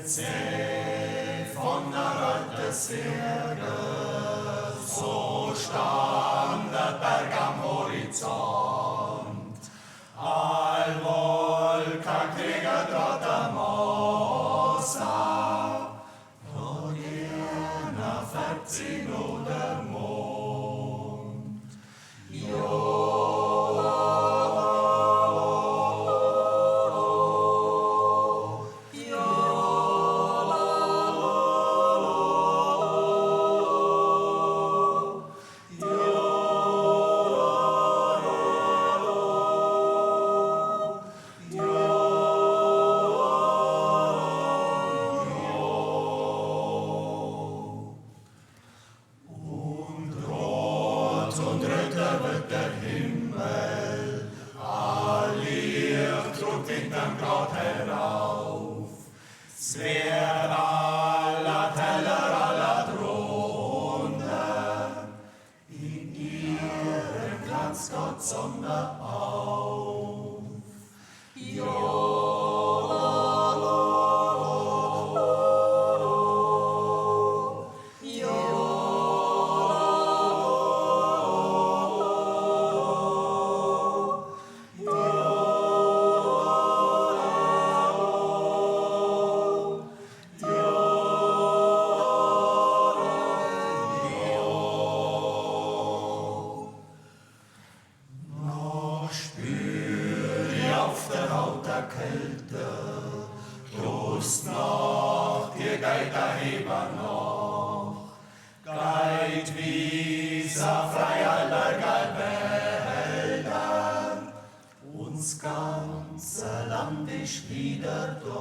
See von der alten Särge, so stand der Berg am Horizont. All Wolken kriegen dort am Mosa, und jener färbt sie nur der Mond. Und röter wird der Himmel, all Licht druckt hinterm Grad herauf. Es wird aller Teller, aller drunter, in ihrem Glanz Gott Sonne auf. Auf der Haut der Kälte, Lust nach dir geht der Heber noch, geht wieser frei aller Wälder, uns ganze Land ist wieder da.